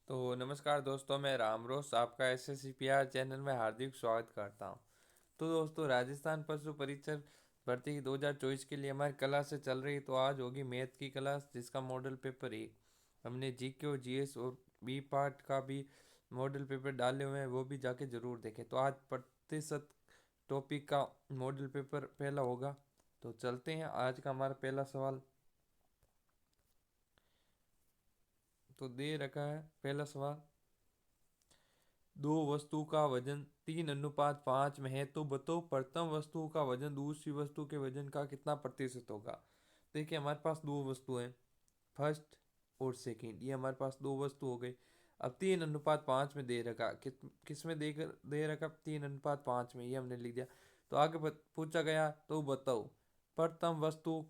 तो नमस्कार दोस्तों, मैं रामरोस आपका SSCPR चैनल में हार्दिक स्वागत करता हूं। तो दोस्तों, राजस्थान पशु परीक्षक भर्ती 2024 के लिए हमारी क्लास से चल रही। तो आज होगी मैथ की क्लास, जिसका मॉडल पेपर 1। हमने GK और GS और बी पार्ट का भी मॉडल पेपर डाले हुए हैं, वो भी जाके ज़रूर देखें। तो आज प्रतिशत टॉपिक का मॉडल पेपर पहला होगा। तो चलते हैं, आज का हमारा पहला सवाल तो दे रखा है। पहला सवाल, दो वस्तु का वजन 3:5 में है, तो बताओ प्रथम वस्तु का वजन दूसरी वस्तु के वजन का कितना प्रतिशत होगा। देखिए, हमारे पास दो वस्तु हैं, फर्स्ट और सेकंड। ये हमारे पास दो वस्तु हो गई। अब 3:5 में दे रखा, किस में दे रखा, 3:5 में, ये हमने लिख दिया। तो आगे पूछा गया, तो बताओ प्रथम वस्तु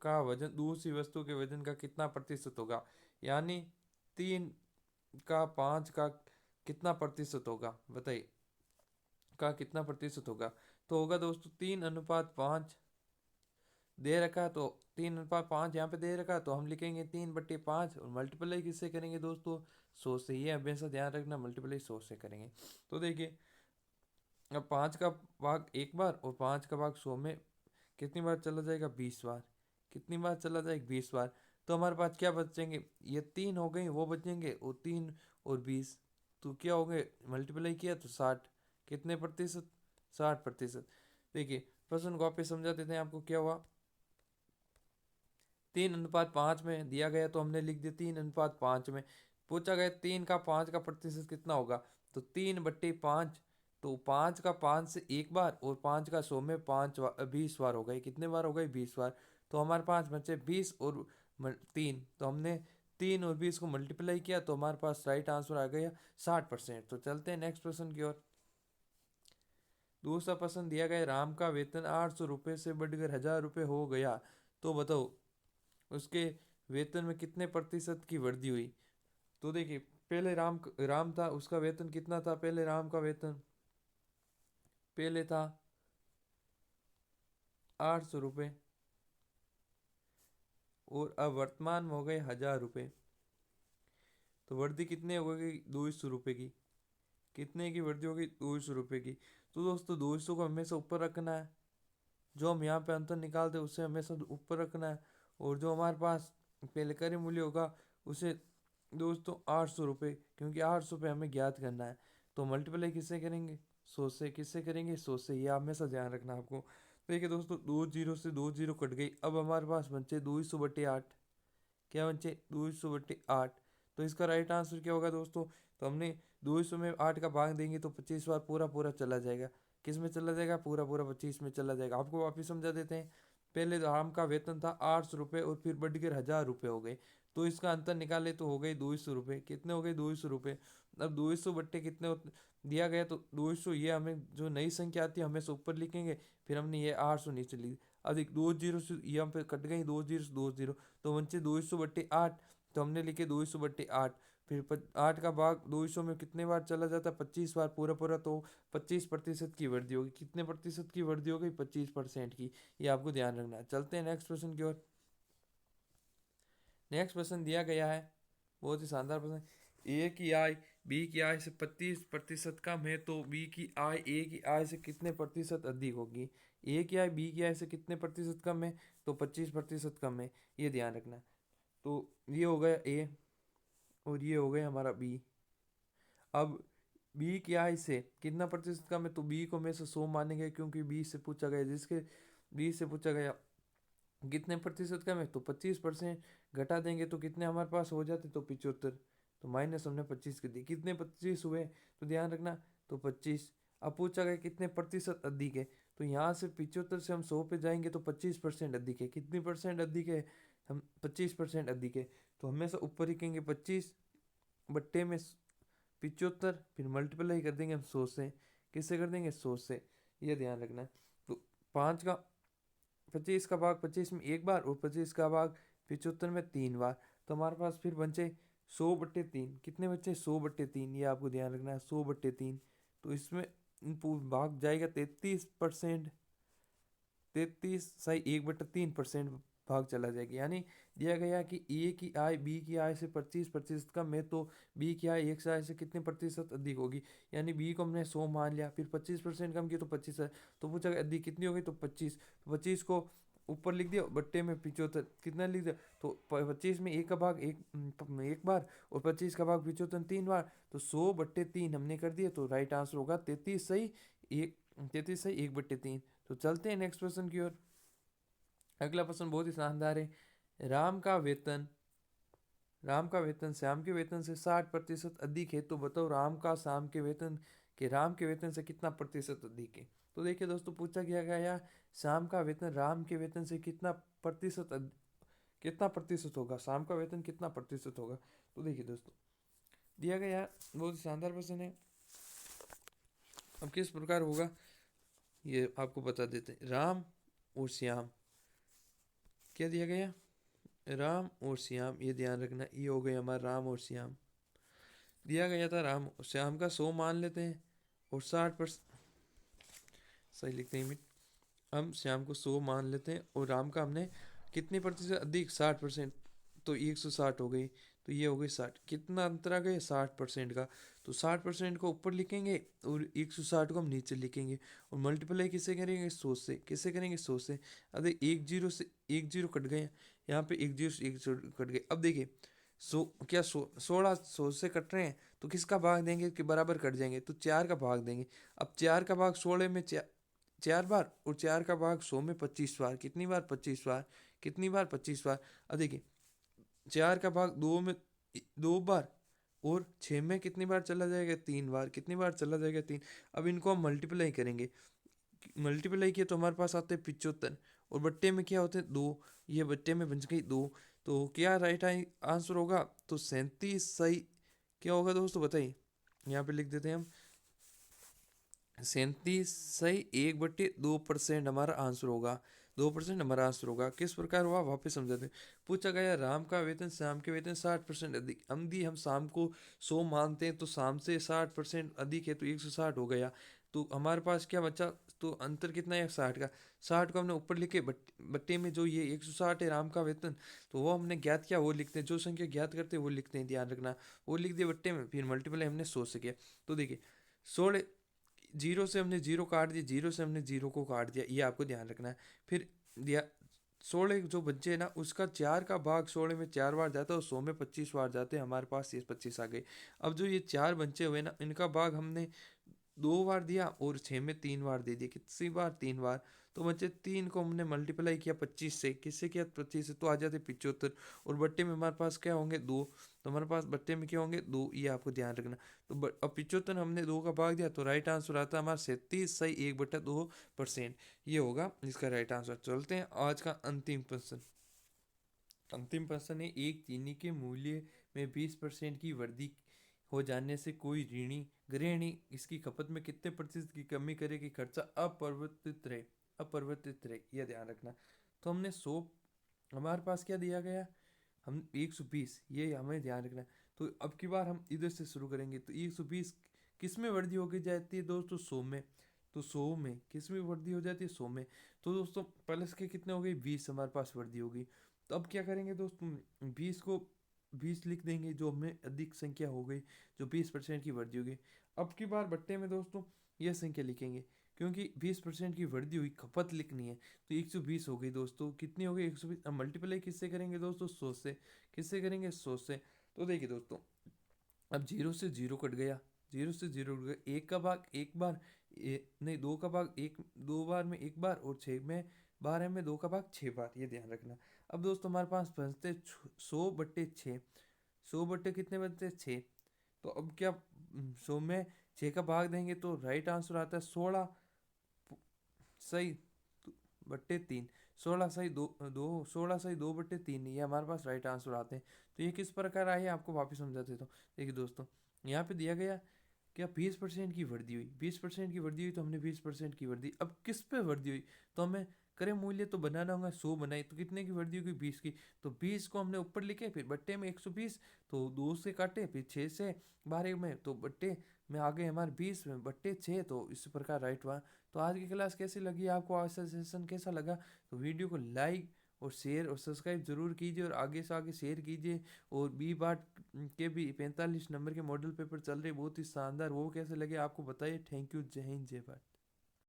का वजन दूसरी वस्तु के वजन का कितना प्रतिशत होगा। यानी 3 का 5 का कितना प्रतिशत होगा, बताइए, का कितना प्रतिशत होगा। तो होगा दोस्तों 3:5 दे रखा है, तो 3:5 यहाँ पे दे रखा है, तो हम लिखेंगे 3/5 और मल्टीप्लाई किससे करेंगे दोस्तों, 100 से। ये हमेशा ध्यान रखना, मल्टीप्लाई 100 से करेंगे। तो देखिए, अब 5 का भाग एक बार और 5 का भाग 100 में कितनी बार चला जाएगा, 20 बार। कितनी बार चला जाएगा, 20 बार। तो हमारे पास क्या बचेंगे, ये 3 हो गई, वो बचेंगे, और 3 और 20, तो क्या हो गए, मल्टीप्लाई किया तो 60। कितने प्रतिशत, 60%। देखिए, प्रश्न को वापस समझा देते हैं आपको क्या हुआ। 3:5 में दिया गया, तो हमने लिख दिया 3:5 में। पूछा गया 3 का 5 का प्रतिशत कितना होगा, तो 3/5। तो 5 का 5 से एक बार और 5 का 100 में 20 बार हो गए। कितने बार हो गए, 20 बार। तो हमारे पास बचे 20 और 3। तो हमने 3 और 20 को मल्टीप्लाई किया, तो हमारे पास राइट आंसर आ गया 60%। तो चलते हैं नेक्स्ट प्रश्न की ओर। दूसरा प्रश्न दिया गया, राम का वेतन 800 रुपये से बढ़कर 1000 रुपये हो गया, तो बताओ उसके वेतन में कितने प्रतिशत की वृद्धि हुई। तो देखिए, पहले राम था, उसका वेतन कितना था, पहले राम का वेतन पहले था 800 रुपये, और अब वर्तमान में हो गए 1000 रुपये। तो वृद्धि कितने हो गई, 200 रुपये की। कितने की वृद्धि होगी, 200 रुपये की। तो दोस्तों, 200 को हमेशा ऊपर रखना है। जो हम यहाँ पे अंतर निकालते हैं उसे हमेशा ऊपर रखना है। और जो हमारे पास पहले कार्य मूल्य होगा, उसे दोस्तों 800 रुपये, क्योंकि 800 रुपये हमें ज्ञात करना है। तो मल्टीप्लाई किससे करेंगे, 100 से। किससे करेंगे, 100 से। ये हमेशा ध्यान रखना आपको। तो देखिए दोस्तों, 2 जीरो से 2 जीरो कट गई। अब हमारे पास बचे 200/8। क्या बचे, 200/8। तो इसका राइट आंसर क्या होगा दोस्तों। तो हमने 200 में 8 का भाग देंगे, तो 25 बार पूरा पूरा चला जाएगा। किस में चला जाएगा, पूरा पूरा 25 में चला जाएगा। आपको वापिस समझा देते हैं। पहले राम का वेतन था 800 रुपये, और फिर बढ़कर 1000 रुपये हो गए। तो इसका अंतर निकाले, तो हो गए 200 रुपये। कितने हो गए, 200 रुपये। अब 200 बट्टे कितने दिया गया, तो 200, ये हमें जो नई संख्या आती है हमेशा ऊपर लिखेंगे। फिर हमने ये 800 नीचे ली। अब एक 2 जीरो से यहाँ पे कट गई, 2 जीरो से 2 जीरो, तो बचे 200/8। तो हमने लिखे 200/8। फिर 8 का भाग 200 में कितने बार चला जाता है, 25 बार पूरा पूरा। तो 25% की वृद्धि होगी। कितने प्रतिशत की वृद्धि हो गई, 25% की। ये आपको ध्यान रखना है। चलते हैं नेक्स्ट प्रश्न की ओर। नेक्स्ट प्रश्न दिया गया है, बहुत ही शानदार प्रश्न। ए की आय बी की आय से 25% कम है, तो बी की आय ए की आय से कितने प्रतिशत अधिक होगी। ए की आय बी की आय से कितने प्रतिशत कम है, तो 25% कम है। ये ध्यान रखना है। तो ये हो गया ए, और ये हो गया हमारा बी। अब बी की आय से कितना प्रतिशत कम है, तो बी को में से 100 मानेंगे, क्योंकि बी से पूछा गया, जिसके बी से पूछा गया कितने प्रतिशत कम है, तो 25% घटा देंगे, तो कितने हमारे पास हो जाते, तो 75। तो माइनस हमने 25 कर दी। कितने 25 हुए, तो ध्यान रखना, तो 25। अब पूछा गया कितने प्रतिशत अधिक है, तो यहाँ से 75 से हम 100 पे जाएंगे, तो 25% अधिक है। कितनी परसेंट अधिक है, हम 25% अधिक है। तो हमेशा ऊपर लिखेंगे 25/75, फिर मल्टीप्लाई कर देंगे हम 100 से। किससे कर देंगे, 100 से। ये ध्यान रखना है। तो 25 का भाग 25 में एक बार, और 25 का भाग 75 में 3 बार। तो हमारे पास फिर बचे 100/3। कितने बचे, 100/3। ये आपको ध्यान रखना है, 100/3। तो इसमें भाग जाएगा 33%। 33 सही 1/3% भाग चला जाएगा। यानी दिया गया कि ए की आय बी की आय से 25% कम है, तो बी की आय एक से आय से कितने प्रतिशत अधिक होगी। यानी बी को हमने 100 मान लिया, फिर 25% कम किया तो 25 है, तो पूछा अधिक कितनी होगी, तो 25। 25 को ऊपर लिख दिया, बट्टे में 75 कितना लिख दिया, तो 25 में एक का भाग एक बार और 25 का भाग 75 3 बार, तो 100/3 हमने कर दिया, तो राइट आंसर होगा 33 सही एक 33 सही 1/3। तो चलते हैं नेक्स्ट क्वेश्चन की ओर। अगला प्रश्न बहुत ही शानदार है। राम का वेतन श्याम के वेतन से 60% अधिक है, तो बताओ राम के वेतन से कितना प्रतिशत अधिक है। तो देखिए दोस्तों, पूछा गया गया श्याम का वेतन राम के वेतन से कितना प्रतिशत होगा, शाम का वेतन कितना प्रतिशत होगा। तो देखिए दोस्तों, दिया गया बहुत ही शानदार प्रश्न है। अब किस प्रकार होगा ये आपको बता देते हैं। राम और श्याम, क्या दिया गया, राम और श्याम, ये ध्यान रखना, ये हो गया हमारा राम और श्याम। दिया गया था राम श्याम का 100 मान लेते हैं और 60% सही लिखते हैं मिनट। हम श्याम को 100 मान लेते हैं और राम का हमने कितने प्रतिशत अधिक 60%, तो 160 हो गई, तो ये हो गई 60। कितना अंतर आ गया 60% का, तो 60% को ऊपर लिखेंगे और 160 को हम नीचे लिखेंगे और मल्टीप्लाई किससे करेंगे 100 से, किससे करेंगे 100 से। अब एक जीरो से एक जीरो कट गए, यहाँ पे एक जीरो से एक जीरो कट गए। अब देखिए 16 100 से कट रहे हैं, तो किसका भाग देंगे कि बराबर कट जाएंगे, तो 4 का भाग देंगे। अब 4 का भाग 16 में 4 बार और 4 का भाग 100 में 25 बार, कितनी बार 25 बार, कितनी बार 25 बार। अब देखिए 4 का भाग 2 में 2 बार और 6 में कितनी बार चला जाएगा 3 बार, कितनी बार चला जाएगा 3। अब इनको हम मल्टीप्लाई करेंगे, मल्टीप्लाई किया तो हमारे पास आते हैं 75 और बट्टे में क्या होते हैं 2, ये बट्टे में बन गई 2, तो क्या राइट आंसर होगा, तो 37 सही क्या होगा दोस्तों बताइए। यहाँ पे लिख देते हैं हम 37 सही 1/2% हमारा आंसर होगा, 2% हमारा आंसर होगा। किस प्रकार हुआ वापस समझाते हैं। पूछा गया राम का वेतन श्याम के वेतन 60% अधिक। हम शाम को 100 मानते हैं, तो शाम से 60% अधिक है, तो 160 हो गया। तो हमारे पास क्या बचा, तो अंतर कितना है 60 का। 60 को हमने ऊपर लिखे, बट्टे में जो ये 160 है राम का वेतन, तो वो हमने ज्ञात किया, वो लिखते हैं, जो संख्या ज्ञात करते हैं वो लिखते हैं, ध्यान रखना। वो लिख दिया बट्टे में, फिर मल्टीप्लाई हमने 100 से किया। तो देखिए 16 जीरो से हमने जीरो काट दिया, जीरो से हमने जीरो को काट दिया, ये आपको ध्यान रखना है। फिर दिया 16 जो बच्चे है ना, उसका 4 का भाग 16 में 4 बार जाता है और 100 में 25 बार जाते हैं, हमारे पास ये 25 आ गए। अब जो ये 4 बच्चे हुए ना, इनका भाग हमने 2 बार दिया और 6 में 3 बार दे दिया, कितनी बार 3 बार, तो बच्चे 3 को हमने मल्टीप्लाई किया 25 से, किससे किया 25 से, तो आ जाते 75 और बट्टे में हमारे पास क्या होंगे 2, तो हमारे पास बट्टे में क्या होंगे 2, ये आपको ध्यान रखना। तो अब 75 हमने 2 का भाग दिया, तो राइट आंसर आता है हमारा 37 सही 1/2%, ये होगा इसका राइट आंसर। चलते हैं आज का अंतिम प्रश्न। अंतिम प्रश्न है, एक चीनी के मूल्य में 20% की वृद्धि हो जाने से कोई गृहिणी इसकी खपत में कितने प्रतिशत की कमी करे कि खर्चा अपरिवर्तित रहे, यह ध्यान रखना। तो हमने 100, हमारे पास क्या दिया गया, हम 120, ये हमें ध्यान रखना। तो अब की बार हम इधर से शुरू करेंगे, तो 120 किस में वृद्धि होगी जाती है दोस्तों 100 में, तो 100 में किस में वृद्धि हो जाती है 100 में। तो दोस्तों प्लस के कितने हो गए 20 हमारे पास वृद्धि होगी। तो अब क्या करेंगे दोस्तों, 20 को 20 लिख देंगे, जो हमें अधिक संख्या हो गई, जो 20% की वृद्धि होगी। अब की बार बट्टे में दोस्तों यह संख्या लिखेंगे, क्योंकि 20% की वृद्धि हुई, खपत लिखनी है, तो 120 हो गई दोस्तों, कितनी हो गई 120। अब मल्टीप्लाई किससे करेंगे दोस्तों 100 से, किससे करेंगे 100 से। तो देखिए दोस्तों, अब जीरो से जीरो कट गया, जीरो से जीरो कट गया, एक का भाग एक बार, नहीं 2 का भाग एक 2 बार में एक बार और 6 में 12 में 2 का भाग 6 बार, ये ध्यान रखना। अब दोस्तों हमारे पास बचते 100/6, 100 कितने बनते हैं 6। तो अब क्या 100 में 6 का भाग देंगे, तो राइट आंसर आता है 16 सही 2/3, 16 सही 2/3, ये हमारे पास राइट आंसर आते हैं। तो ये किस प्रकार आए आपको वापस समझा देता हूँ। देखिए दोस्तों, यहाँ पे दिया गया क्या 20% की वृद्धि हुई, 20% की वृद्धि हुई, तो हमने 20% की वृद्धि, अब किस पे वृद्धि हुई, तो हमें करे मूल्य तो बनाना होगा, 100 बनाई, तो कितने की वृद्धि हुई 20 की, तो 20 को हमने ऊपर लिखे, फिर बट्टे में 120, तो 2 से काटे, फिर 6 से 12 में, तो बट्टे में आ गए हमारे 20 में बट्टे 6, तो इस प्रकार राइट हुआ। तो आज की क्लास कैसी लगी आपको, आज का सेशन कैसा लगा, तो वीडियो को लाइक और शेयर और सब्सक्राइब जरूर कीजिए और आगे से आगे शेयर कीजिए। और बी बाट के भी 45 नंबर के मॉडल पेपर चल रहे, बहुत ही शानदार, वो कैसे लगे आपको बताइए। थैंक यू, जय हिंद जय भारत।